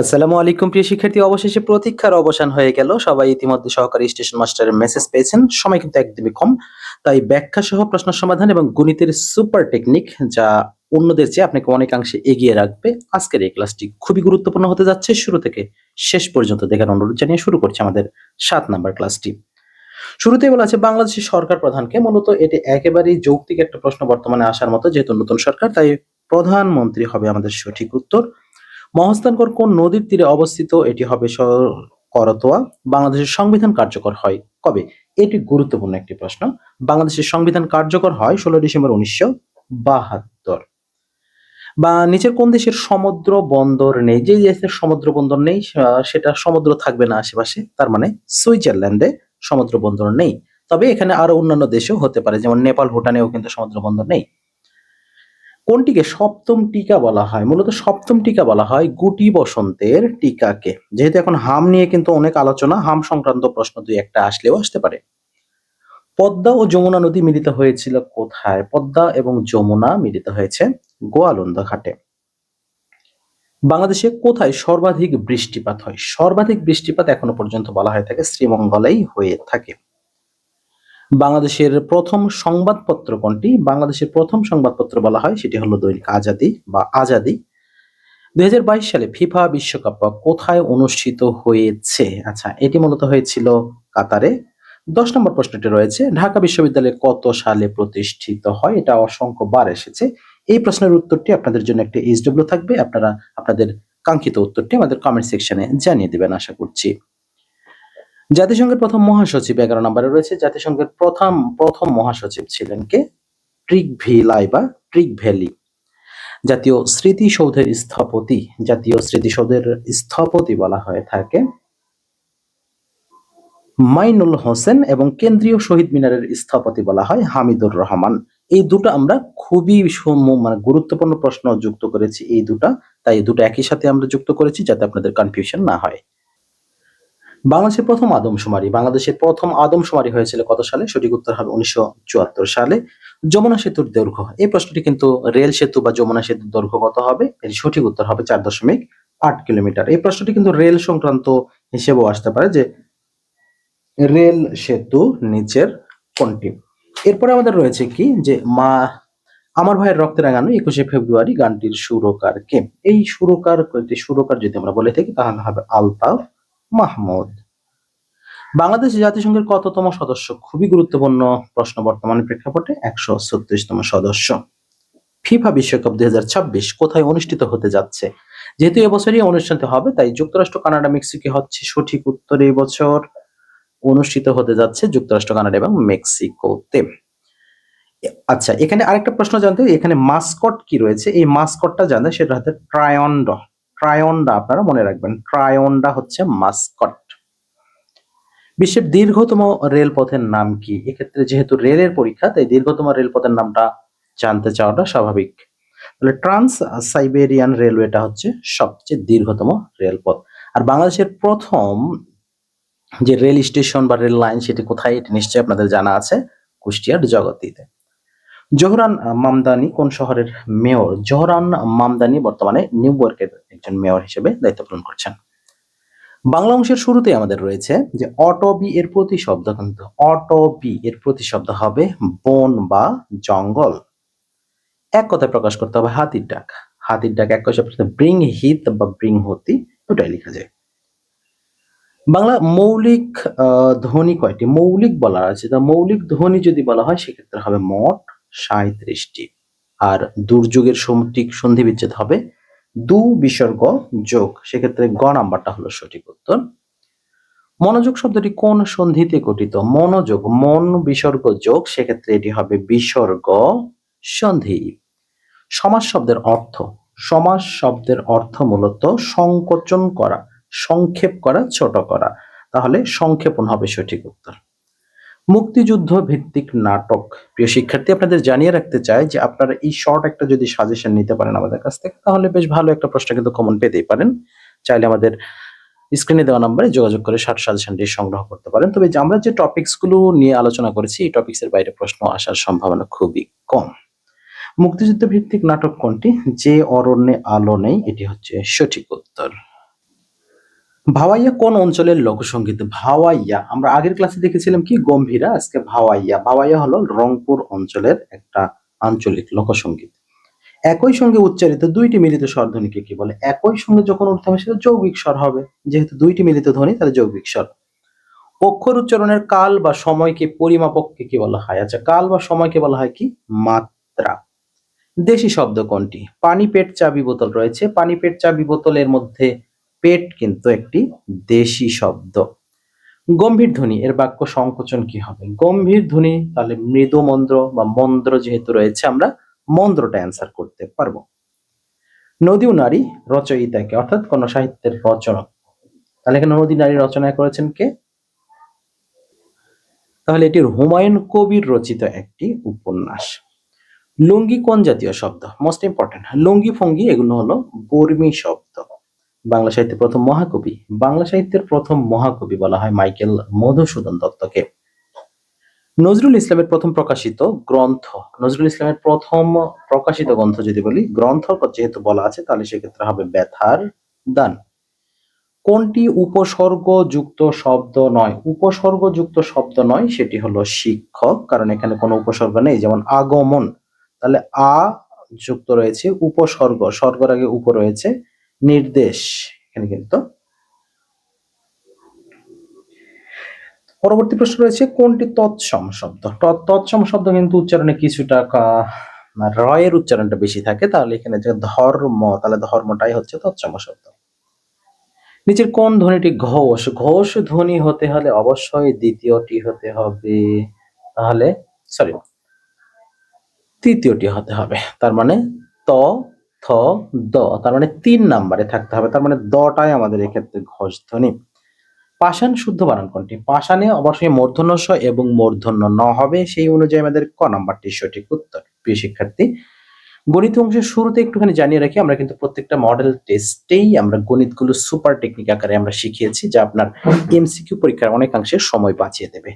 আসসালামু আলাইকুম প্রিয় শিক্ষার্থী, অবশেষে প্রতীক্ষার অবসান হয়ে গেল। সবাই ইতিমধ্যে সহকারী স্টেশন মাস্টারের মেসেজ পেয়েছেন। সময় কিন্তু একদমই কম। তাই ব্যাখ্যা সহ প্রশ্ন সমাধান এবং গণিতের সুপার টেকনিক যা অন্যদের চেয়ে আপনাকে অনেকাংশে এগিয়ে রাখবে। আজকের এই ক্লাসটি খুবই গুরুত্বপূর্ণ হতে যাচ্ছে। শুরু থেকে শেষ পর্যন্ত দেখার অনুরোধ জানিয়ে শুরু করছি আমাদের ৭ নাম্বার ক্লাসটি। শুরুতেই বলা আছে বাংলাদেশের সরকার প্রধানকে। মূলত এটি একেবারেই যৌক্তিক একটা প্রশ্ন বর্তমানে আসার মতো, যেহেতু নতুন সরকার, তাই প্রধানমন্ত্রী হবে আমাদের সঠিক উত্তর। মহাস্থানগড় কোন নদীর তীরে অবস্থিত? এটি হবে করতোয়া। বাংলাদেশের সংবিধান কার্যকর হয় কবে? এটি গুরুত্বপূর্ণ একটি প্রশ্ন। বাংলাদেশের সংবিধান কার্যকর হয় ১৬ ডিসেম্বর ১৯৭২। বা নিচের কোন দেশের সমুদ্র বন্দর নেই? যে দেশের সমুদ্র বন্দর নেই সেটা সমুদ্র থাকবে না আশেপাশে, তার মানে সুইজারল্যান্ডে সমুদ্র বন্দর নেই। তবে এখানে আরো অন্যান্য দেশেও হতে পারে, যেমন নেপাল, ভুটানেও কিন্তু সমুদ্র বন্দর নেই। কোনটিকে সপ্তম টিকা বলা হয়? মূলত সপ্তম টিকা বলা হয় গুটি বসন্তের টিকাকে। যেহেতু এখন হাম নিয়ে কিন্তু অনেক আলোচনা, হাম সংক্রান্ত প্রশ্ন ২-১টা আসলেও আসতে পারে। পদ্মা ও যমুনা নদী মিলিত হয়েছিল কোথায়? পদ্মা এবং যমুনা মিলিত হয়েছে গোয়ালন্দ ঘাটে। বাংলাদেশে কোথায় সর্বাধিক বৃষ্টিপাত হয়? সর্বাধিক বৃষ্টিপাত এখনো পর্যন্ত বলা হয়ে থাকে শ্রীমঙ্গলেই হয়ে থাকে। বাংলাদেশের প্রথম সংবাদপত্র কোনটি? বাংলাদেশের প্রথম সংবাদপত্র বলা হয় সেটি হলো দৈনিক আজাদী বা আজাদী। ২০২২ সালে ফিফা বিশ্বকাপ কোথায় অনুষ্ঠিত হয়েছে? আচ্ছা, এটি মূলত হয়েছিল কাতারে। ১০ নম্বর প্রশ্নটি রয়েছে, ঢাকা বিশ্ববিদ্যালয় কত সালে প্রতিষ্ঠিত হয়? এটা অসংখ্যবার এসেছে। এই প্রশ্নের উত্তরটি আপনাদের জন্য একটা এইচডব্লিউ থাকবে। আপনারা আপনাদের কাঙ্ক্ষিত উত্তরটি আমাদের কমেন্ট সেকশনে জানিয়ে দিবেন আশা করছি। জাতিসংঘের প্রথম মহাসচিব ১১ নম্বরে রয়েছে। জাতিসংঘের প্রথম মহাসচিব ছিলেন কে? ট্রিগভিলাই বা ট্রিগভ্যালি। জাতীয় স্মৃতিসৌধের স্থপতি, জাতীয় স্মৃতিসৌধের স্থপতি বলা হয়ে থাকে মাইনুল হোসেন, এবং কেন্দ্রীয় শহীদ মিনারের স্থপতি বলা হয় হামিদুর রহমান। এই দুটো আমরা খুবই মানে গুরুত্বপূর্ণ প্রশ্ন যুক্ত করেছি এই দুটা, তাই এই দুটো একই সাথে আমরা যুক্ত করেছি যাতে আপনাদের কনফিউশন না হয়। বাংলাদেশের প্রথম আদমশুমারি হয়েছিল কত সালে? সঠিক উত্তর হবে ১৯৭৪ সালে। যমুনা সেতুর দৈর্ঘ্য, এই প্রশ্নটি কিন্তু রেল সেতু বা যমুনা সেতুর দৈর্ঘ্য কত হবে? এর সঠিক উত্তর হবে ৪.৮ কিলোমিটার। এই প্রশ্নটি কিন্তু রেল সংক্রান্ত হিসেবেও আসতে পারে যে রেল সেতু নিচের কোনটি? এরপরে আমাদের রয়েছে কি যে আমার ভাইয়ের রক্তে রাঙানো ২১শে ফেব্রুয়ারি গানটির সুরকার কে? এই সুরকার যদি আমরা বলে থাকি তাহলে হবে আলতাফ মাহমুদ। বাংলাদেশ জাতিসংঘের কততম সদস্য? খুবই গুরুত্বপূর্ণ প্রশ্ন বর্তমানে প্রেক্ষাপটে। ১৩৬তম সদস্য। ফিফা বিশ্বকাপ ২০২৬ কোথায় অনুষ্ঠিত হতে যাচ্ছে? যেহেতু এবছরই অনুষ্ঠিত হবে, তাই যুক্তরাষ্ট্র, কানাডা, মেক্সিকো হচ্ছে সঠিক উত্তর। এই বছর অনুষ্ঠিত হতে যাচ্ছে যুক্তরাষ্ট্র, কানাডা এবং মেক্সিকোতে। আচ্ছা, এখানে আরেকটা প্রশ্ন জানতে, এখানে মাস্কট কি রয়েছে? এই মাস্কটটা জানতে, সেটা হচ্ছে ট্রায়ন্ডা। ট্রায়ন্ডা আপনারা মনে রাখবেন, ট্রায়ন্ডা হচ্ছে মাস্কট। বিশ্বের দীর্ঘতম রেলপথের নাম কি? এক্ষেত্রে যেহেতু রেলের পরীক্ষা, তাই দীর্ঘতম রেলপথের নামটা জানতে চাওয়াটা স্বাভাবিক। তাহলে ট্রান্স সাইবেরিয়ান রেলওয়েটা হচ্ছে সবচেয়ে দীর্ঘতম রেলপথ। আর বাংলাদেশের প্রথম যে রেল স্টেশন বা রেল লাইন সেটি কোথায়? এটি নিশ্চয়ই আপনাদের জানা আছে, কুষ্টিয়ার জগদ্দীতে। জোহরান মামদানি কোন শহরের মেয়র? জোহরান মামদানি বর্তমানে নিউ ইয়র্কের একজন মেয়র হিসেবে দায়িত্ব পালন করছেন। বাংলা অংশের শুরুতেই আমাদের রয়েছে যে অটবি এর প্রতিশব্দ, কিন্তু অটবি এর প্রতিশব্দ হবে বন বা জঙ্গল। এক কথায় প্রকাশ করতে হবে হাতির ডাক। হাতির ডাক এক কথায় ব্রিং হিত বা ব্রিং হতি, ওটাই লেখা যায়। বাংলা মৌলিক ধ্বনি কয়টি? মৌলিক বলা আছে, তা মৌলিক ধ্বনি যদি বলা হয় সেক্ষেত্রে হবে মোট ৩৭টি। আর দুর্যোগের সঠিক সন্ধি বিচ্ছেদ হবে দু বিসর্গ যোগ, সেক্ষেত্রে গ নাম্বারটা হলো সঠিক উত্তর। মনোযোগ শব্দটি কোন সন্ধিতে গঠিত? মনোযোগ, মন বিসর্গ যোগ, সেক্ষেত্রে এটি হবে বিসর্গ সন্ধি। সমাস শব্দের অর্থ, সমাস শব্দের অর্থ মূলত সংকোচন করা, সংক্ষেপ করা, ছোট করা, তাহলে সংক্ষেপণ হবে সঠিক উত্তর। মুক্তিযুদ্ধ ভিত্তিক নাটক। প্রিয় শিক্ষার্থী, আপনাদের জানিয়ে রাখতে চাই যে আপনারা এই শর্ট একটা যদি সাজেশন নিতে পারেন আমাদের কাছ থেকে, তাহলে বেশ ভালো একটা প্রশ্ন কিন্তু কমন পেতেই পারেন। চাইলে আমাদের স্ক্রিনে দেওয়া নম্বরে যোগাযোগ করে শর্ট সাজেশনটি সংগ্রহ করতে পারেন। তবে আমরা যে টপিকস গুলো নিয়ে আলোচনা করেছি, এই টপিকস এর বাইরে প্রশ্ন আসার সম্ভাবনা খুবই কম। মুক্তিযুদ্ধ ভিত্তিক নাটক কোনটি? যে অরণ্যে আলো নেই, এটি হচ্ছে সঠিক উত্তর। ভাওয়াইয়া কোন অঞ্চলের লোকসঙ্গীত? ভাওয়াইয়া আমরা আগের ক্লাসে দেখেছিলাম কি গম্ভীরা, আজকে ভাওয়াইয়া। ভাওয়াইয়া হলো রংপুর অঞ্চলের একটা আঞ্চলিক লোকসঙ্গীত। একই সঙ্গে উচ্চারিত দুইটি মিলিত স্বরধ্বনিকে কি বলে? একই সঙ্গে যখন উঠতে হবে সেটা যৌগিক স্বর হবে, যেহেতু দুইটি মিলিত ধ্বনি তাহলে যৌগিক স্বর। অক্ষর উচ্চারণের কাল বা সময়কে পরিমাপককে কি বলা হয়? আচ্ছা, কাল বা সময়কে বলা হয় কি? মাত্রা। দেশি শব্দ কোনটি? পানি, পেট, চাবি, বোতল রয়েছে। পানি, পেট, চাবি, বোতলের মধ্যে পেট কিন্তু একটি দেশি শব্দ। গম্ভীর ধ্বনি এর বাক্য সংকোচন কি হবে? গম্ভীর ধ্বনি তাহলে মৃদু মন্দ্র বা মন্দ্র যেহেতু রয়েছে আমরা মন্দ্রটা অ্যান্সার করতে পারবো। নদী ও নারী রচয়িতাকে, অর্থাৎ কোন সাহিত্যের রচনা, তাহলে এখানে নদী নারী রচনা করেছেন কে? তাহলে এটি হুমায়ুন কবির রচিত একটি উপন্যাস। লুঙ্গি কোন জাতীয় শব্দ? মোস্ট ইম্পর্টেন্ট, লুঙ্গি ফঙ্গি এগুলো হলো বর্মী শব্দ। বাংলা সাহিত্যের প্রথম মহাকবি, বাংলা সাহিত্যের প্রথম মহাকবি বলা হয় মাইকেল মধুসূদন দত্তকে। নজরুল ইসলামের প্রথম প্রকাশিত গ্রন্থ, নজরুল ইসলামের প্রথম প্রকাশিত গ্রন্থ যদি বলি, গ্রন্থ যেহেতু বলা আছে তাহলে সেক্ষেত্রে হবে ব্যথার দান। কোনটি উপসর্গ যুক্ত শব্দ নয়? উপসর্গ যুক্ত শব্দ নয় সেটি হলো শিক্ষক, কারণ এখানে কোনো উপসর্গ নেই। যেমন আগমন, তাহলে আ যুক্ত রয়েছে উপসর্গ, স্বর্গের আগে উপ রয়েছে। নির্দেশ, এখানে কিন্তু। পরবর্তী প্রশ্ন রয়েছে কোনটি তৎসম শব্দ? তৎসম শব্দ কিন্তু উচ্চারণে কিছুটা রয়ের উচ্চারণটা বেশি থাকে, তাহলে এখানে যে ধর্ম, তাহলে ধর্মটাই হচ্ছে তৎসম শব্দ। নিচের কোন ধ্বনিটি ঘোষ? ঘোষ ধ্বনি হতে হলে অবশ্যই দ্বিতীয়টি হতে হবে, তাহলে সরি তৃতীয়টি হতে হবে। তার মানে ত, থ, দ, তার মানে 3 নাম্বারে থাকতে হবে, তার মানে দটাই আমাদের এক্ষেত্রে ঘোষ ধ্বনি। পাষাণ শুদ্ধ বানান কোনটি? পাষাণে অবশ্যই মূর্ধন্য ষ এবং মূর্ধন্য ন হবে, সেই অনুযায়ী আমাদের ক নাম্বারটি সঠিক উত্তর। প্রিয় শিক্ষার্থী, গণিত অংশের শুরুতে একটুখানি জানিয়ে রাখি, আমরা কিন্তু প্রত্যেকটা মডেল টেস্টেই আমরা গণিতগুলো সুপার টেকনিক আকারে আমরা শিখিয়েছি, যা আপনার এমসিকিউ পরীক্ষার অনেকাংশে সময় বাঁচিয়ে দেবে।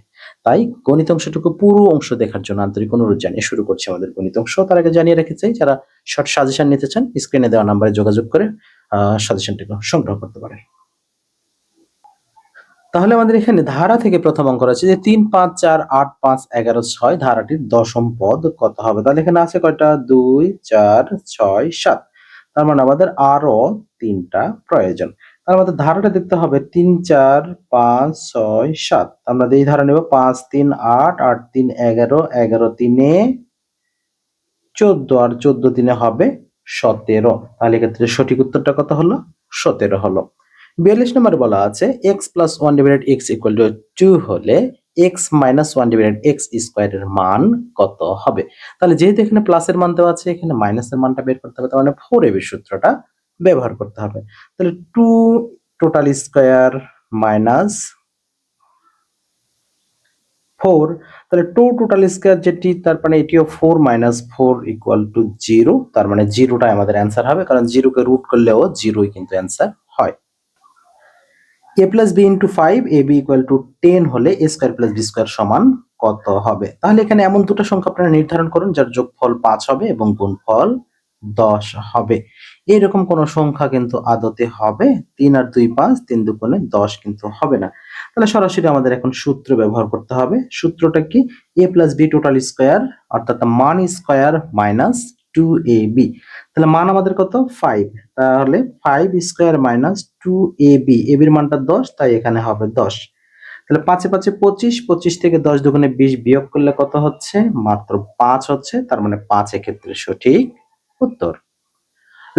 তাই গণিত অংশটুকু পুরো অংশ দেখার জন্য আন্তরিক অনুরোধ জানিয়ে শুরু করছি আমাদের গণিত অংশ। তার আগে জানিয়ে রাখতে চাই, যারা শর্ট সাজেশন নিতে চান স্ক্রিনে দেওয়া নাম্বারে যোগাযোগ করে সাজেশনটি সংগ্রহ করতে পারেন। তাহলে আমাদের এখানে ধারা থেকে প্রথম অঙ্ক আছে যে 3, 5, 4, 8, 5, 11, 6 ধারাটির দশম পদ কত হবে? তাহলে এখানে আছে কয়টা? 2, 4, 6, 7। তার মানে আমাদের আরো 3টা প্রয়োজন। তার আমাদের ধারাটা দেখতে হবে 3, 4, 5, 6, 7। আমরা এই ধারা নেব 5, 3, 8, 8, 3, 11, 11, 3, 14 আর 14 3 হবে 17। তাহলে এক্ষেত্রে সঠিক উত্তরটা কত হলো? 17 হলো। 42 নম্বরে বলা আছে x plus 1 divided x equal to 2 হলে x minus 1 divided x square এর মান কত হবে? তাহলে যেহেতু এখানে প্লাসের মান দেওয়া আছে, এখানে মাইনাসের মানটা বের করতে হবে, তার মানে 4ab সূত্রটা ব্যবহার করতে হবে। তাহলে 2 টোটাল স্কোয়ার মাইনাস 4, তাহলে 2 টোটাল স্কয়ার যেটি, তার মানে এটিও 4 মাইনাস 4 ইকুয়াল টু 0, তার মানে 0টাই আমাদের অ্যান্সার হবে, কারণ 0 কে রুট করলেও 0ই কিন্তু অ্যান্সার হয়। a plus b into 5 ab equal to 10 হলে a square plus b square সমান কত হবে? তাহলে এখানে এমন দুটো সংখ্যা আপনারা নির্ধারণ করুন যার যোগফল 5 হবে এবং গুণফল 10 হবে। এরকম কোন সংখ্যা কিন্তু আদতে হবে? 3 আর 2 5, 3 দুগুণে 10 কিন্তু হবে না। তাহলে সরাসরি আমাদের এখন সূত্র ব্যবহার করতে হবে। সূত্রটা কি? a plus b total square, অর্থাৎ মান স্কয়ার মাইনাস 2ab। তাহলে মান আমাদের কত? 5। তাহলে 5 স্কয়ার মাইনাস 2ab, ab এর মানটা 10, তাই এখানে হবে 10। তাহলে 5 এ 5 এ 25, 25 থেকে 10 দুগুণে 20 বিয়োগ করলে কত হচ্ছে? মাত্র 5 হচ্ছে, তার মানে 5 এক্ষেত্রে সঠিক উত্তর।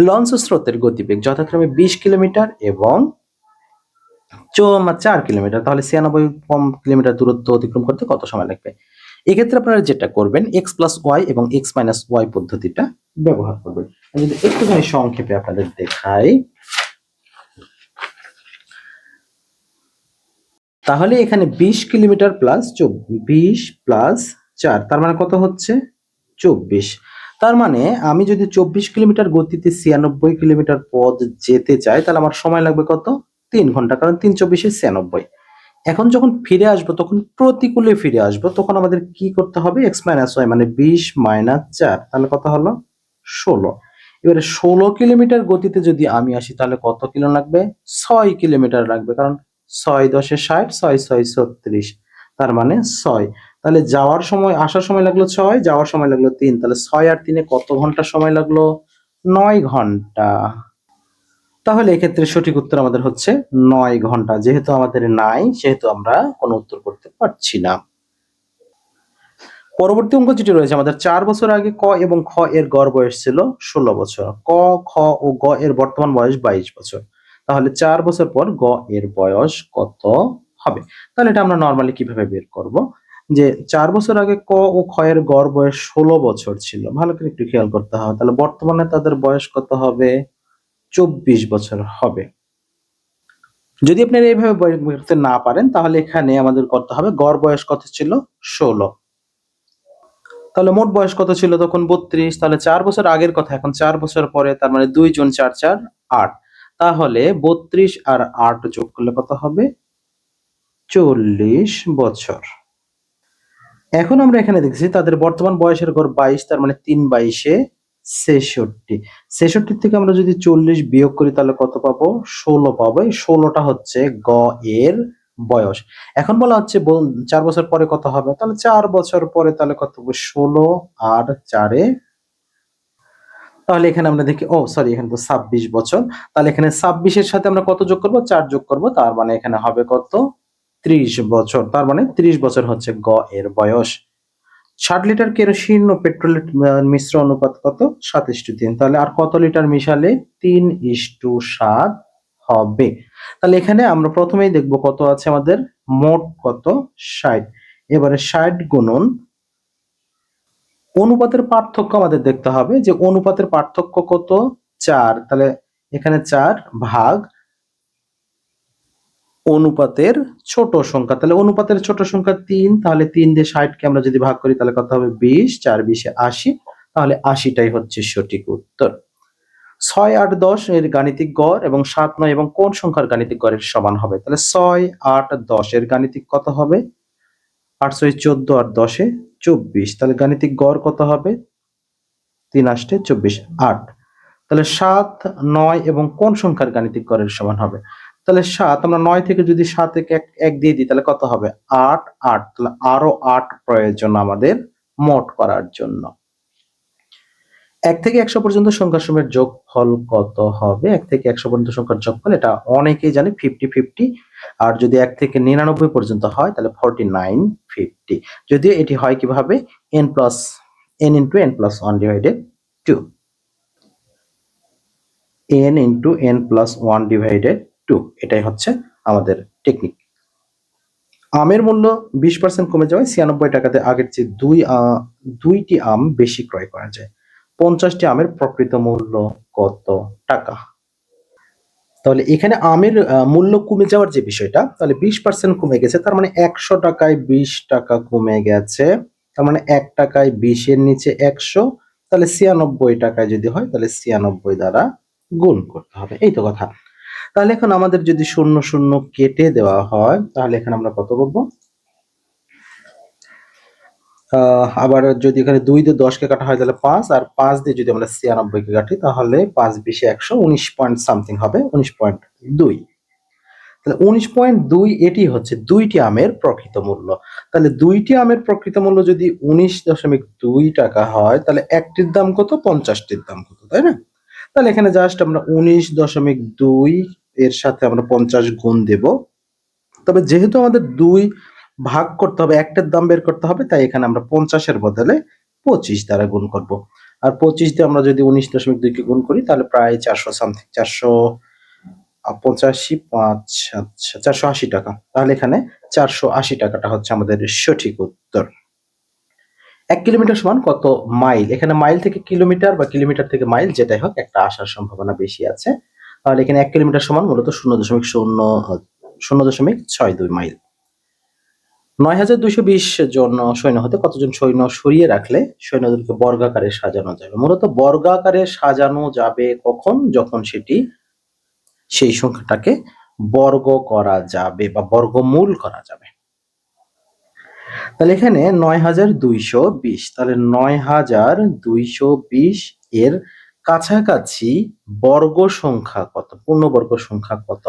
লঞ্চ স্রোতের গতিবেগ যথাক্রমে 20 কিলোমিটার এবং 4 কিলোমিটার, তাহলে 96 কিলোমিটার দূরত্ব অতিক্রম করতে কত সময় লাগবে? এক্ষেত্রে আপনারা যেটা করবেন x প্লাস ওয়াই এবং x মাইনাস ওয়াই পদ্ধতিটা ব্যবহার করবেন। আমি যদি একটুখানি সংক্ষেপে আপনাদের দেখাই, তাহলে এখানে 20 কিলোমিটার প্লাস 20 প্লাস 4, তার মানে কত হচ্ছে? 24। তার মানে আমি যদি 24 কিলোমিটার গতিতে 96 কিলোমিটার পথ যেতে চাই, তাহলে আমার সময় লাগবে কত? 3 ঘন্টা, কারণ 3 24 96। এখন যখন ফিরে আসবো, তখন প্রতিকূলে ফিরে আসবো, তখন আমাদের কি করতে হবে? x মাইনাস ওয়াই মানে 20 মাইনাস 4, তাহলে কত হলো? 16। এবারে 16 কিলোমিটার গতিতে যদি আমি আসি তাহলে কত কিলো লাগবে? 6 কিলোমিটার লাগবে, কারণ 6×10 = 60, 6×6 = 36, তার মানে 6। তাহলে যাওয়ার সময়, আসার সময় লাগলো 6, যাওয়ার সময় লাগলো 3, তাহলে 6 আর 3 কত ঘন্টা সময় লাগলো? 9 ঘন্টা। তাহলে এক্ষেত্রে সঠিক উত্তর আমাদের হচ্ছে 9 ঘন্টা। যেহেতু আমাদের নাই, সেহেতু আমরা কোনো উত্তর করতে পারছি না। পরবর্তী অঙ্ক যেটি রয়েছে আমাদের, 4 বছর আগে ক এবং খ এর গড় বয়স ছিল 16 বছর। ক, খ ও গ এর বর্তমান বয়স 22 বছর। তাহলে 4 বছর পর গ এর বয়স কত হবে? তাহলে এটা আমরা নরমালি কিভাবে বের করব? যে 4 বছর আগে ক ও খ এর গড় বয়স 16 বছর ছিল। ভালো করে একটু খেয়াল করতে হবে। তাহলে বর্তমানে তাদের বয়স কত হবে? 24 বছর হবে। যদি আপনারা এইভাবে বের করতে না পারেন, তাহলে এখানে আমাদের করতে হবে গড় বয়স কত ছিল? 16। তাহলে মোট বয়স কত ছিল তখন? 32। তাহলে 4 বছর আগের কথা, এখন 4 বছর পরে, তার মানে 2 × 4 = 8। তাহলে 32 আর 8 যোগ করলে কত হবে? 40 বছর। এখন আমরা এখানে দেখছি তাদের বর্তমান বয়সের গড় 22, তার মানে 3×22 = 66। 66 থেকে আমরা যদি 40 বিয়োগ করি তাহলে কত পাবো? 16 পাবো। এই 16টা হচ্ছে গ এর বয়স। এখন বলা হচ্ছে 4 বছর পরে কত হবে? তাহলে 4 বছর পরে তাহলে কত হবে? 16 আর 4 এ, তাহলে এখানে আমরা দেখি, ও সরি, এখানে তো 26 বছর। তাহলে এখানে 26 এর সাথে আমরা কত যোগ করব? 4 যোগ করব। তার মানে এখানে হবে কত? 30 বছর। তার মানে 30 বছর হচ্ছে গ এর বয়স। 60 লিটার কেরোসিন ও পেট্রোলের মিশ্র অনুপাত কত? 7:3। তাহলে আর কত লিটার মিশালে 3:7 হবে? তাহলে এখানে আমরা প্রথমেই দেখব কত আছে আমাদের, মোট কত? 60। এবারে 60 গুণন অনুপাতের পার্থক্য আমাদের দেখতে হবে, যে অনুপাতের পার্থক্য কত? 4। তাহলে এখানে 4 ভাগ অনুপাতের ছোট সংখ্যা। তাহলে অনুপাতের ছোট সংখ্যা 3, তাহলে 3 দিয়ে 60 কে আমরা যদি ভাগ করি তাহলে কত হবে? 20, 4×20 = 80। তাহলে 80টাই হচ্ছে সঠিক উত্তর। 6, 8, 10 এর গাণিতিক গড় এবং 7, 9 এবং কোন সংখ্যার গাণিতিক গড়ের সমান হবে? তাহলে 6, 8, 10 এর গাণিতিক কত হবে? 8, 6, 14 আর 10 এ 24। তাহলে গাণিতিক গড় কত হবে? 3 8 24, 8। তাহলে 7, 9 এবং কোন সংখ্যার গাণিতিক গড়ের সমান হবে? তাহলে 7, আমরা 9 থেকে যদি 7 এ 1 দিয়ে দিই তাহলে কত হবে? 8, 8। তাহলে আরো 8 প্রয়োজন আমাদের মোট করার জন্য। 1 থেকে 100 পর্যন্ত সংখ্যাসমূহের যোগফল কত হবে? 1 থেকে 100 পর্যন্ত সংখ্যার যোগফল, এটা অনেকেই জানে, 50-50। আর যদি 1 থেকে 99 পর্যন্ত হয় তাহলে 49-50। যদিও এটি হয় কিভাবে? n × n+1 / 2। n × n+1 / 2, এটাই হচ্ছে আমাদের টেকনিক। আমের মূল্য 20% কমে যাওয়ায় 96 টাকাতে আগের চেয়ে 2টি আম বেশি ক্রয় করা যায়। 50টি আমের প্রকৃত মূল্য কত টাকা? তাহলে এখানে আমের মূল্য কমে যাওয়ার যে বিষয়টা, তাহলে 20% কমে গেছে, তার মানে 100 টাকায় 20 টাকা কমে গেছে। তার মানে 1 টাকায় 20 এর নিচে 100, তাহলে 96 টাকায় যদি হয় তাহলে 96 দ্বারা গুণ করতে হবে। এই তো কথা। তাহলে এখন আমাদের যদি 0 0 কেটে দেওয়া হয় তাহলে এখানে আমরা কত পাবো? আবার যদি এখানে 2 দিয়ে 10 কে কাটা হয় তাহলে 5, আর 5 দিয়ে যদি আমরা 96 কে কাটি তাহলে 5×20 = 100, 19 পয়েন্ট সামথিং হবে, 19.2। তাহলে 19.2 এটি হচ্ছে 2টি আমের প্রকৃত মূল্য। তাহলে 2টি আমের প্রকৃত মূল্য যদি 19.2 টাকা হয় তাহলে একটির দাম কত? 50টির দাম কত, তাই না? তাহলে এখানে জাস্ট আমরা 19.2 এর সাথে আমরা 50 গুণ দেব। তবে যেহেতু আমাদের 2 ভাগ করতে হবে, একটার দাম বের করতে হবে, তাই এখানে আমরা 50 এর বদলে 25 দ্বারা গুণ করব। আর 25 দিয়ে আমরা যদি 19.2 কে গুণ করি তাহলে প্রায় 400 সামথিং, 485, 5, আচ্ছা 480 টাকা। তাহলে এখানে 480 টাকাটা হচ্ছে আমাদের সঠিক উত্তর। 1 কিলোমিটার সমান কত মাইল? এখানে মাইল থেকে কিলোমিটার বা কিলোমিটার থেকে মাইল, যেটাই হোক একটা আসার সম্ভাবনা বেশি আছে। তাহলে এখানে 1 কিলোমিটার সমান মূলত 0.62 মাইল। 9220 জন সৈন্য হতে কতজন সৈন্য সরিয়ে রাখলে সৈন্যদলকে বর্গাকারে সাজানো যাবে? মূলত বর্গাকারে সাজানো যাবে কখন? যখন সেই সংখ্যাটাকে বর্গ করা যাবে বা বর্গমূল করা যাবে। তাহলে এখানে 9220, তাহলে 9220 এর কাছাকাছি বর্গ সংখ্যা কত, পূর্ণবর্গ সংখ্যা কত?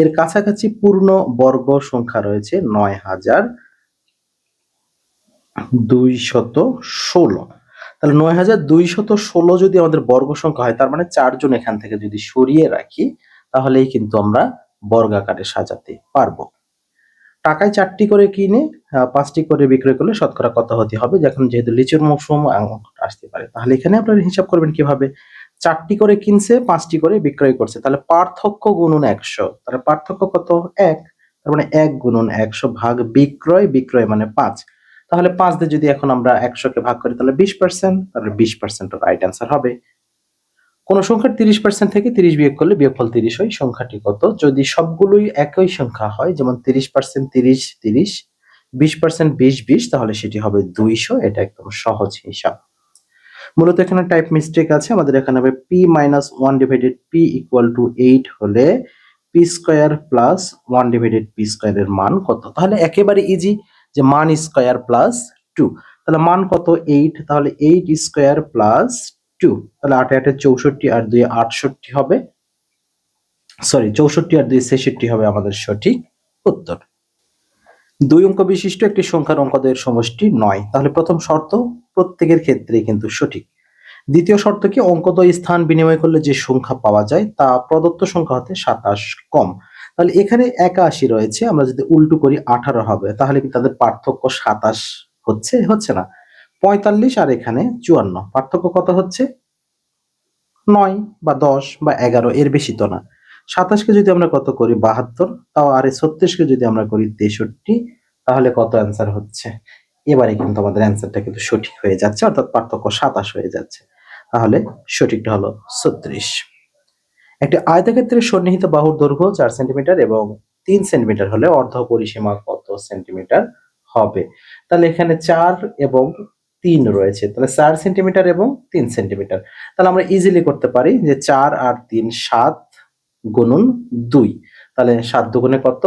এর কাছাকাছি পূর্ণ বর্গ সংখ্যা রয়েছে ৯,২১৬। তাহলে ৯,২১৬ যদি আমাদের বর্গ সংখ্যা হয়, তার মানে ৪ জন এখান থেকে যদি সরিয়ে রাখি, তাহলেই কিন্তু আমরা বর্গাকারে সাজাতে পারবো। টাকায় ৪টি করে কিনে ৫টি করে বিক্রয় করলে শতকরা কত হতে হবে? এখন যেহেতু লিচুর মৌসুম আসতে পারে, তাহলে এখানে আপনারা হিসাব করবেন কিভাবে? ৪টি করে কিনছে, ৫টি করে বিক্রয় করছে, তাহলে পার্থক্য গুণন ১০০, তাহলে পার্থক্য কত? ১। তার মানে ১ গুণন ১০০ ভাগ বিক্রয়, বিক্রয় মানে ৫। তাহলে ৫ দিয়ে যদি এখন আমরা ১০০ কে ভাগ করি, তাহলে 20%, তাহলে 20% রাইট অ্যান্সার হবে। কোন সংখ্যার 30% থেকে 30 বিয়োগ করলে বিয়োগফল 30 হয়, সংখ্যাটি কত? যদি সবগুলোই একই সংখ্যা হয়, যেমন 30% 30 30, 20% 20 20, তাহলে সেটি হবে 200। এটা একদম সহজ হিসাব। মূলত এখানে টাইপ মিস্টেক আছে, আমাদের এখানে হবে p - 1 ডিভাইডেড p = 8 হলে p square plus 1 divided p square এর মান কত? তাহলে একেবারে ইজি, যে মান স্কয়ার প্লাস 2, তাহলে মান কত? 8, তাহলে 8 স্কয়ার প্লাস 2, তাহলে 8 8 64 আর 2 68 হবে, সরি 64 আর 2 66 হবে আমাদের সঠিক উত্তর। 2 অঙ্ক বিশিষ্ট একটি সংখ্যার অঙ্কদের সমষ্টি 9, তাহলে প্রথম শর্ত প্রত্যেকের ক্ষেত্রেই কিন্তু সঠিক। দ্বিতীয় শর্ত কি? অঙ্কদ্বয় স্থান বিনিময় করলে যে সংখ্যা পাওয়া যায় তা প্রদত্ত সংখ্যা হতে 27 কম। তাহলে এখানে 81 রয়েছে, আমরা যদি উল্টো করি 18 হবে, তাহলে কি তাদের পার্থক্য 27 হচ্ছে? হচ্ছে না। 45 আর এখানে 54, পার্থক্য কত হচ্ছে? 9 বা 10 বা 11, এর বেশি তো না। 27 কে যদি আমরা কত করি? 72, তাও আর 36 কে যদি আমরা করি 63, তাহলে কত অ্যান্সার হচ্ছে? এবারে কিন্তু আমাদের অ্যান্সারটা কিন্তু সঠিক হয়ে যাচ্ছে, অর্থাৎ পার্থক্য 27 হয়ে যাচ্ছে। তাহলে সঠিকটা হলো 36। একটি আয়তক্ষেত্রের সন্নিহিত বাহুর দৈর্ঘ্য 4 সেন্টিমিটার এবং 3 সেন্টিমিটার হলে অর্ধ পরিসীমা কত সেন্টিমিটার হবে? তাহলে এখানে 4 এবং 3 রয়েছে, তাহলে 4 সেন্টিমিটার এবং 3 সেন্টিমিটার। তাহলে আমরা ইজিলি করতে পারি যে 4 আর 3 7 গুণন 2, তাহলে 7 দুগুণে কত?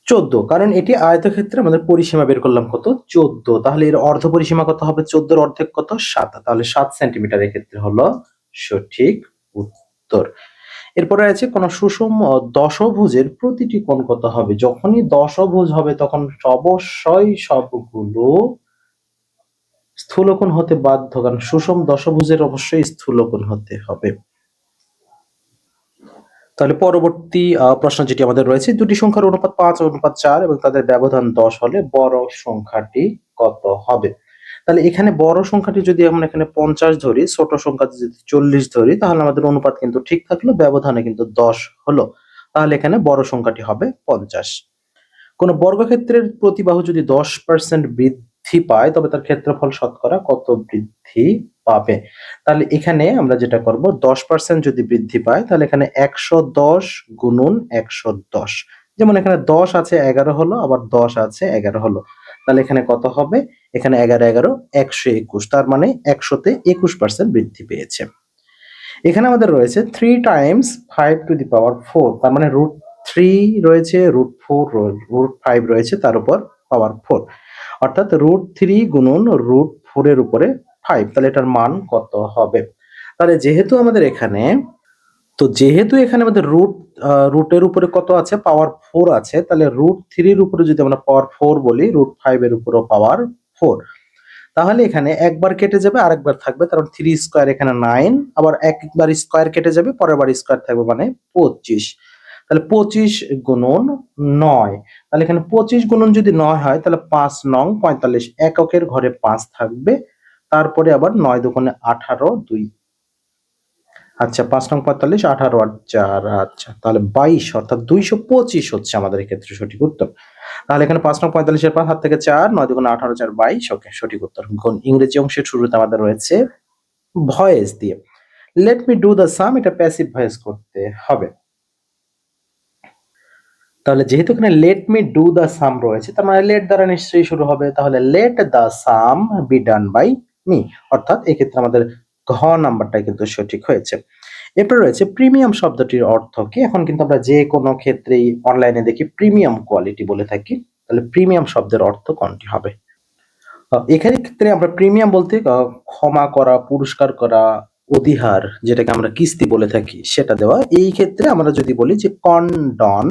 14, কারণ এটি আয়তক্ষেত্রে আমাদের পরিসীমা বের করলাম কত? 14, তাহলে এর অর্ধ পরিসীমা কত হবে? 14 এর অর্ধেক কত? 7, তাহলে 7 সেন্টিমিটার এক্ষেত্রে হলো সঠিক উত্তর। এরপরে আছে কোন সুষম দশভুজের প্রতিটি কোণ কত হবে? যখনই দশভুজ হবে তখন অবশ্যই সবগুলো স্থূলকোণ হতে বাধ্য, কারণ সুষম দশভুজের অবশ্যই স্থূলকোণ হতে হবে। তাহলে পরবর্তী প্রশ্ন যেটি আমাদের রয়েছে, দুটি সংখ্যার অনুপাত 5:4 এবং তাদের ব্যবধান 10 হলে বড় সংখ্যাটি কত হবে? তাহলে এখানে বড় সংখ্যাটি যদি আমরা এখানে 50 ধরি, ছোট সংখ্যা যদি 40 ধরি, তাহলে আমাদের অনুপাত কিন্তু ঠিক থাকলো, ব্যবধানে কিন্তু 10 হলো। তাহলে এখানে বড় সংখ্যাটি হবে 50। কোন বর্গক্ষেত্রের প্রতিবাহু যদি 10% বৃদ্ধি পায়, তবে তার ক্ষেত্রফল শতকরা কত বৃদ্ধি পাবে? তাহলে এখানে আমরা যেটা করব, 10% যদি বৃদ্ধি পায়, তাহলে এখানে 110 গুণন 110, যেমন এখানে 10 আছে 11 হলো, আবার 10 আছে 11 হলো, তাহলে এখানে কত হবে? এখানে 11 11 121, তার মানে 100 তে 21% বৃদ্ধি পেয়েছে। এখানে আমাদের রয়েছে 3 টাইমস 5 টু দি পাওয়ার 4, তার মানে √3 রয়েছে, √4 √5 রয়েছে, তার উপর পাওয়ার 4, অর্থাৎ √3 গুণন √4 এর উপরে 5, তাহলে এটার মান কত হবে? তাহলে যেহেতু এখানে আমাদের রুটের উপরে কত আছে? পাওয়ার 4 আছে, তাহলে √3 এর উপরে যদি আমরা পাওয়ার 4 বলি, √5 এর উপরেও পাওয়ার 4, তাহলে এখানে একবার কেটে যাবে, আরেকবার থাকবে, কারণ 3 স্কয়ার এখানে 9, আবার একবার স্কয়ার কেটে যাবে, পরের বার স্কয়ার থাকবে, মানে 25, তাহলে 25 গুণন 9, তাহলে এখানে 25 গুণন যদি 9 হয়, তাহলে 5 নং 45, এককের ঘরে 5 থাকবে, তারপরে আবার 9 দুগুণে 18 2, আচ্ছা 5 নং 45, 18 আর 4, আচ্ছা তাহলে 22, অর্থাৎ 225 হচ্ছে আমাদের এক্ষেত্রে সঠিক উত্তর। তাহলে এখানে 5 নং 45 এর পর হাত থেকে 4, 9 দুগুণে 18 4 22, ওকে সঠিক উত্তর। ইংরেজি অংশের শুরুতে আমাদের রয়েছে ভয়েস দিয়ে। Let me do the sum, এটা প্যাসিভ ভয়েস করতে হবে। তাহলে যেহেতু এখানে let me do the sum রয়েছে, তার মানে লেট দ্বারা নিশ্চয়ই শুরু হবে, তাহলে let the sum be done by me, অর্থাৎ এক্ষেত্রে আমাদের ঘ নাম্বারটা কিন্তু সঠিক হয়েছে। এরপর রয়েছে প্রিমিয়াম শব্দটির অর্থ কি? এখন কিন্তু আমরা যে কোনো ক্ষেত্রেই অনলাইনে দেখি প্রিমিয়াম কোয়ালিটি বলে থাকি, তাহলে প্রিমিয়াম শব্দের অর্থ কোনটি হবে? এখানে ক্ষেত্রে আমরা প্রিমিয়াম বলতে ক্ষমা করা, পুরস্কার করা, অধিহার যেটাকে আমরা কিস্তি বলে থাকি সেটা দেওয়া। এই ক্ষেত্রে আমরা যদি বলি যে কন্ডন,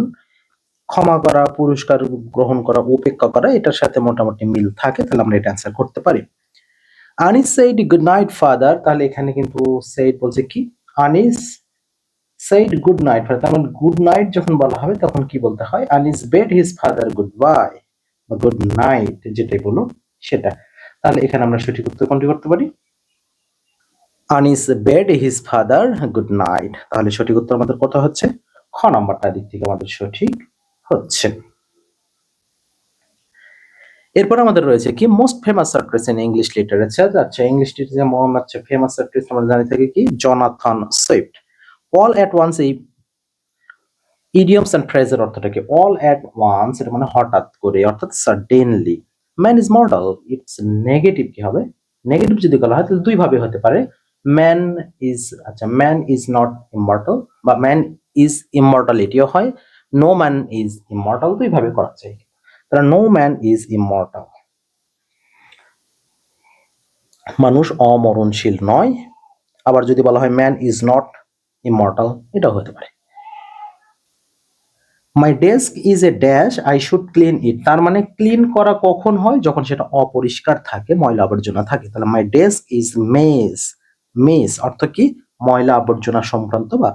ক্ষমা করা, পুরস্কার গ্রহণ করা, উপেক্ষা করা, এটার সাথে মোটামুটি মিল থাকে, তাহলে আমরা এটা অ্যান্সার করতে পারি। Anis said good night father, তাহলে এখানে কিন্তু সেইড বলছে কি, Anis said good night father, তার মানে গুড নাইট যখন বলা হবে তখন কি বলতে হয়, Anis bed his father good bye বা গুড নাইট যেটাই বলো সেটা। তাহলে এখানে আমরা সঠিক উত্তর কোনটি করতে পারি, Anis bed his father good night. তাহলে সঠিক উত্তর আমাদের কত হচ্ছে, খ নাম্বারটা দিক থেকে আমাদের সঠিক হচ্ছে। এরপর আমাদের রয়েছে কি, most famous actress in English literature. আচ্ছা, ইংলিশ লিটারেচার হচ্ছে ফেমাস অ্যাক্ট্রেস আমরা জানি থাকি কি, Jonathan Swift. All at once, এই ইডিয়মস এন্ড ফ্রেজের অর্থটা কি, অল এট ওয়ান্স এটা মানে হঠাৎ করে, অর্থাৎ suddenly. Man is mortal, it's negative কি হবে, নেগেটিভ যদি বলা হয় তাহলে দুই ভাবে হতে পারে, ম্যান ইজ, আচ্ছা ম্যান ইজ নট ইমর্টাল বা ম্যান ইজ ইমর্টালিটিও হয়, নো ম্যান ইজ ইমর্টাল, দুই ভাবে করা যায়। তাহলে নো ম্যান ইজ ইমর্টাল, মানুষ অমরণশীল নয়। আবার যদি বলা হয় ম্যান ইজ নট ইমর্টাল, এটাও হতে পারে। মাই desk is a dash, I should clean it, তার মানে ক্লিন করা কখন হয়, যখন সেটা অপরিষ্কার থাকে, ময়লা আবর্জনা থাকে। তাহলে my desk is mess, mess অর্থ কি, ময়লা আবর্জনা সংক্রান্ত বা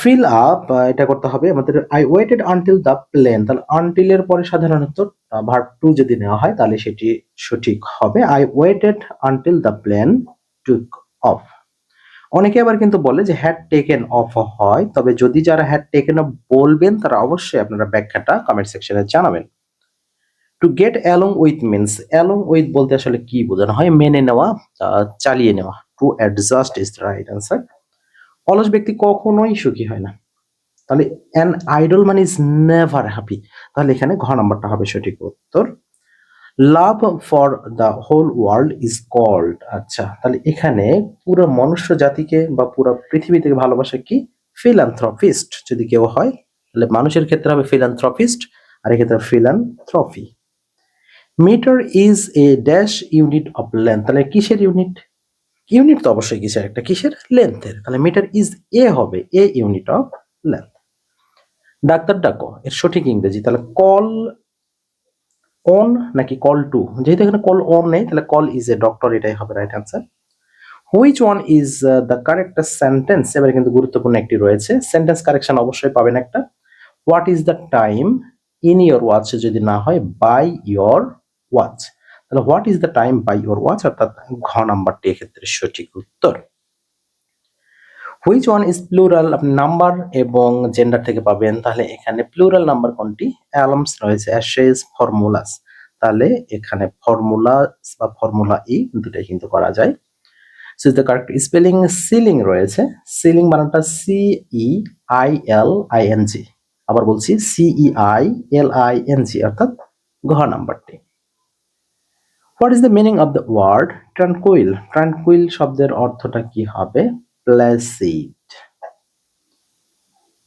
ফিল আপ, এটা করতে হবে আমাদের, I waited until the plane, তাহলে আনটিল এর পরে সাধারণত ভার্ব টু যদি নেওয়া হয় তাহলে সেটি সঠিক হবে, I waited until the plane took off. অনেকে আবার কিন্তু বলে যে হ্যাড টেকেন অফ হয়, তবে যদি যারা হ্যাড টেকেন অফ বলবেন তারা অবশ্যই আপনারা ব্যাখ্যাটা কমেন্ট সেকশনে জানাবেন। To get along with means, along with বলতে আসলে কি বোঝানো হয়, মেনে নেওয়া, চালিয়ে নেওয়া। To adjust is the right answer. অলস ব্যক্তি কখনোই সুখী হয় না, তাহলে অ্যান আইডল মানে ইজ নেভার হ্যাপি, তাহলে এখানে ঘ নাম্বারটা হবে সঠিক উত্তর। Love for the whole world is called, আচ্ছা তাহলে এখানে পুরো মনুষ্য জাতিকে বা পুরো পৃথিবী থেকে ভালোবাসা কি, ফিলান্থ্রপিস্ট যদি কেউ হয়, তাহলে মানুষের ক্ষেত্রে হবে ফিলান্থ্রপিস্ট, আর এক্ষেত্রে philanthropy. Metre is a dash unit of length, তাহলে কিসের ইউনিট, ইউনিট তো অবশ্যই কিসের একটা, কিসের, লেন্থের, তাহলে মিটার ইজ এ হবে, এ ইউনিট অফ লেন্থ। ডাক্তার ডাকো এর সঠিক ইংরেজি, তাহলে কল অন নাকি কল টু, যেহেতু এখানে কল অন নেই তাহলে কল ইজ এ ডক্টর, এটাই হবে right answer. Which one is the correct sentence, এবারে কিন্তু গুরুত্বপূর্ণ একটি রয়েছে, সেন্টেন্স কারেকশন অবশ্যই পাবেন একটা। What is the time in your watch যদি না হয় বাই ইয়োর ওয়াচ, তাহলে what is the time by your watch, অর্থাৎ ঘ নাম্বারটি এক্ষেত্রে সঠিক উত্তর। হুইচ ওয়ান ইজ প্লুরাল, আপনি নাম্বার এবং জেন্ডার থেকে পাবেন, তাহলে এখানে প্লুরাল নাম্বার কোনটি, অ্যালমস রয়েছে, অ্যাশেজ, ফর্মুলাস, তাহলে এখানে ফর্মুলাস বা ফর্মুলা ই দুটাই কিন্তু করা যায়। So the correct spelling, ceiling রয়েছে, সিলিং বানানটা C E I L I N G, আবার বলছি C E I L I N G, অর্থাৎ ঘ নাম্বারটি। What is the meaning of the word tranquil, tranquil শব্দের অর্থটা কি হবে, প্ল্যাসিড,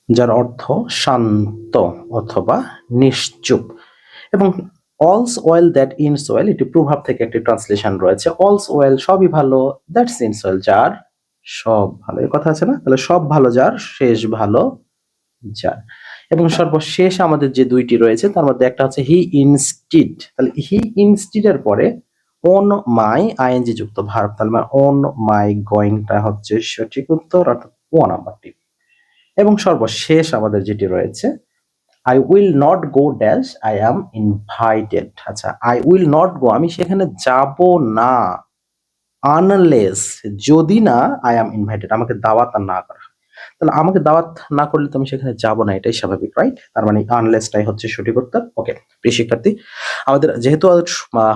যার অর্থ শান্ত অথবা নিশ্চুপ। এবং all's well that ins well, এটি প্রভাব থেকে একটি ট্রান্সলেশন রয়েছে, অলস ওয়েল সবই ভালো, দ্যাটস ইনস ওয়েল যার সব ভালো, এই কথা আছে না, তাহলে সব ভালো যার, শেষ ভালো যার। এবং সর্বশেষ আমাদের যে দুইটি রয়েছে তার মধ্যে একটা হচ্ছে হি ইনস্টিড, তাহলে হি ইনস্টিড এর পরে অন মাই আইএনজি যুক্ত ভার্ব, তাহলে অন মাই গোয়িংটা হচ্ছে সঠিক উত্তর, অর্থাৎ ও নাম্বারটি। এবং সর্বশেষ আমাদের যেটি রয়েছে, I will not go dash I am invited, আচ্ছা আই উইল নট গো আমি সেখানে যাব না, আনলেস যদি না আই অ্যাম ইনভাইটেড আমাকে দাওয়াত না করা, তাহলে আমাকে দাওয়াত না করলে তো আমি সেখানে যাব না, এটাই স্বাভাবিক রাইট, তার মানে আনলেসটাই হচ্ছে সঠিক উত্তর। ওকে প্রিয় শিক্ষার্থী, আমাদের যেহেতু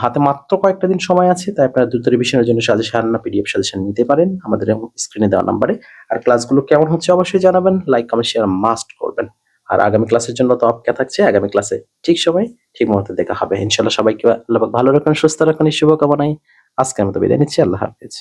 হাতে মাত্র কয়েকটা দিন সময় আছে, তাই আপনারা দ্রুত রিভিশনের জন্য সাজেশন না পিডিএফ সাজেশন নিতে পারেন আমাদের স্ক্রিনে দেওয়া নাম্বারে। আর ক্লাসগুলো কেমন হচ্ছে অবশ্যই জানাবেন, লাইক কমেন্ট শেয়ার মাস্ট করবেন। আর আগামী ক্লাসের জন্য তো অপেক্ষা থাকছে, আগামী ক্লাসে ঠিক সময় ঠিক মুহূর্তে দেখা হবে ইনশাআল্লাহ। সবাইকে আল্লাহ পাক ভালো রাখুন, সুস্থ রাখুন, এই শুভকামনায় আজকের মতো বিদায় নিচ্ছি, আল্লাহ হাফেজ।